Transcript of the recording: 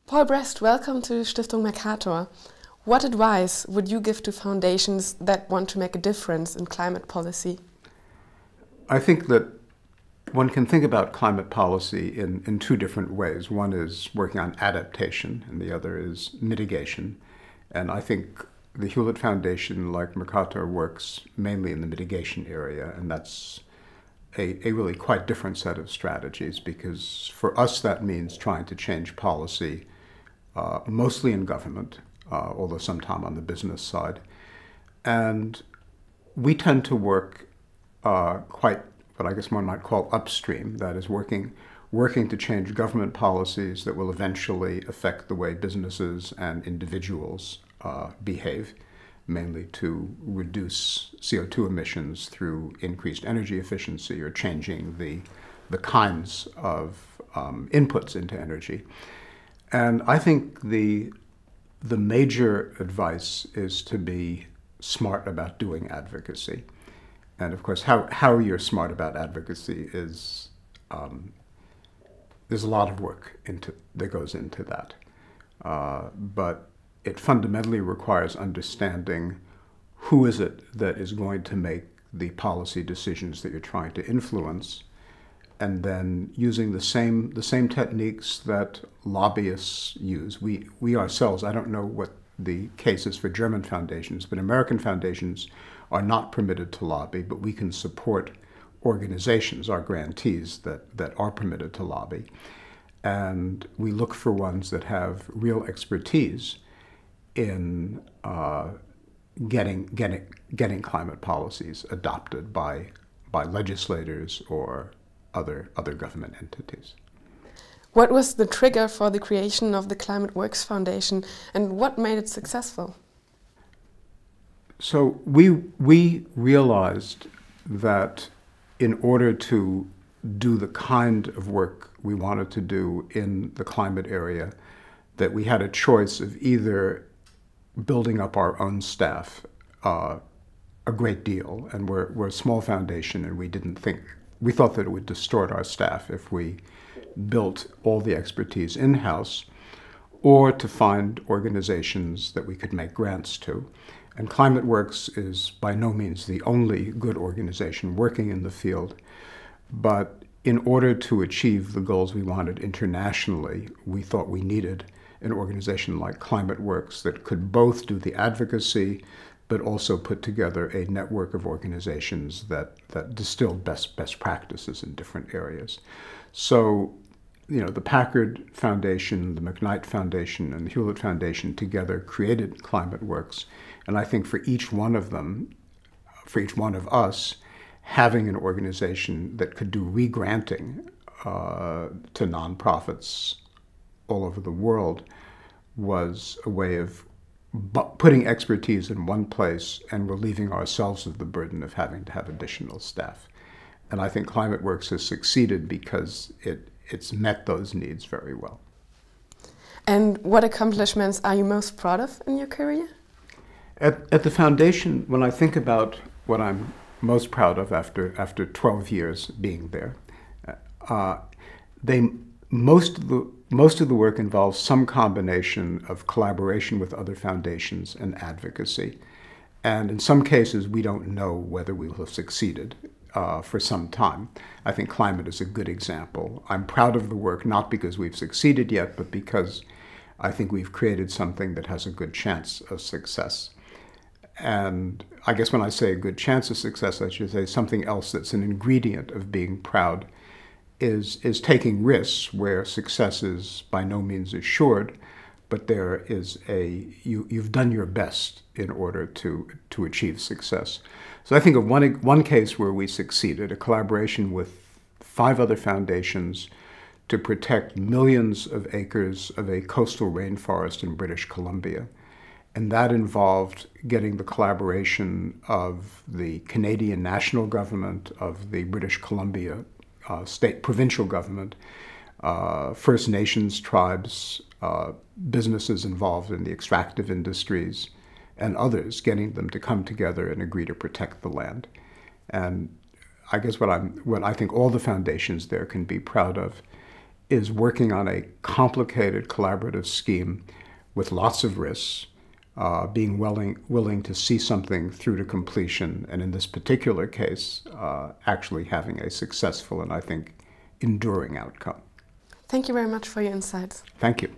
Paul Brest, welcome to Stiftung Mercator. What advice would you give to foundations that want to make a difference in climate policy? I think that one can think about climate policy in two different ways. One is working on adaptation, and the other is mitigation. And I think the Hewlett Foundation, like Mercator, works mainly in the mitigation area, and that's a really quite different set of strategies, because for us that means trying to change policy, mostly in government, although sometime on the business side. And we tend to work quite what I guess one might call upstream, that is working to change government policies that will eventually affect the way businesses and individuals behave, mainly to reduce CO2 emissions through increased energy efficiency or changing the kinds of inputs into energy. And I think the major advice is to be smart about doing advocacy. And of course, how you're smart about advocacy is, there's a lot of work that goes into that. But it fundamentally requires understanding who is it that is going to make the policy decisions that you're trying to influence, and then using the same techniques that lobbyists use. We ourselves, I don't know what the case is for German foundations, but American foundations are not permitted to lobby, but we can support organizations, our grantees, that are permitted to lobby. And we look for ones that have real expertise in getting climate policies adopted by legislators or other government entities. What was the trigger for the creation of the Climate Works Foundation, and what made it successful? So we realized that in order to do the kind of work we wanted to do in the climate area, that we had a choice of either building up our own staff a great deal, and we're a small foundation, and we thought that it would distort our staff if we built all the expertise in-house, or to find organizations that we could make grants to. And Climate Works is by no means the only good organization working in the field, but in order to achieve the goals we wanted internationally, we thought we needed an organization like Climate Works that could both do the advocacy, but also put together a network of organizations that distilled best practices in different areas. So, the Packard Foundation, the McKnight Foundation, and the Hewlett Foundation together created Climate Works. And I think for each one of them, for each one of us, having an organization that could do re-granting to nonprofits all over the world was a way of putting expertise in one place and relieving ourselves of the burden of having to have additional staff. And I think Climate Works has succeeded because it's met those needs very well. And what accomplishments are you most proud of in your career? At the foundation, when I think about what I'm most proud of after 12 years being there, most of the work involves some combination of collaboration with other foundations and advocacy. And in some cases, we don't know whether we will have succeeded for some time. I think climate is a good example. I'm proud of the work, not because we've succeeded yet, but because I think we've created something that has a good chance of success. And I guess when I say a good chance of success, I should say something else that's an ingredient of being proud is taking risks where success is by no means assured, but there is you've done your best in order to achieve success. So I think of one case where we succeeded, a collaboration with 5 other foundations to protect millions of acres of a coastal rainforest in British Columbia. And that involved getting the collaboration of the Canadian national government, of the British Columbia state provincial government, First Nations tribes, businesses involved in the extractive industries, and others, getting them to come together and agree to protect the land. And I guess what I think all the foundations there can be proud of is working on a complicated collaborative scheme with lots of risks, being willing to see something through to completion, and in this particular case, actually having a successful and, I think, enduring outcome. Thank you very much for your insights. Thank you.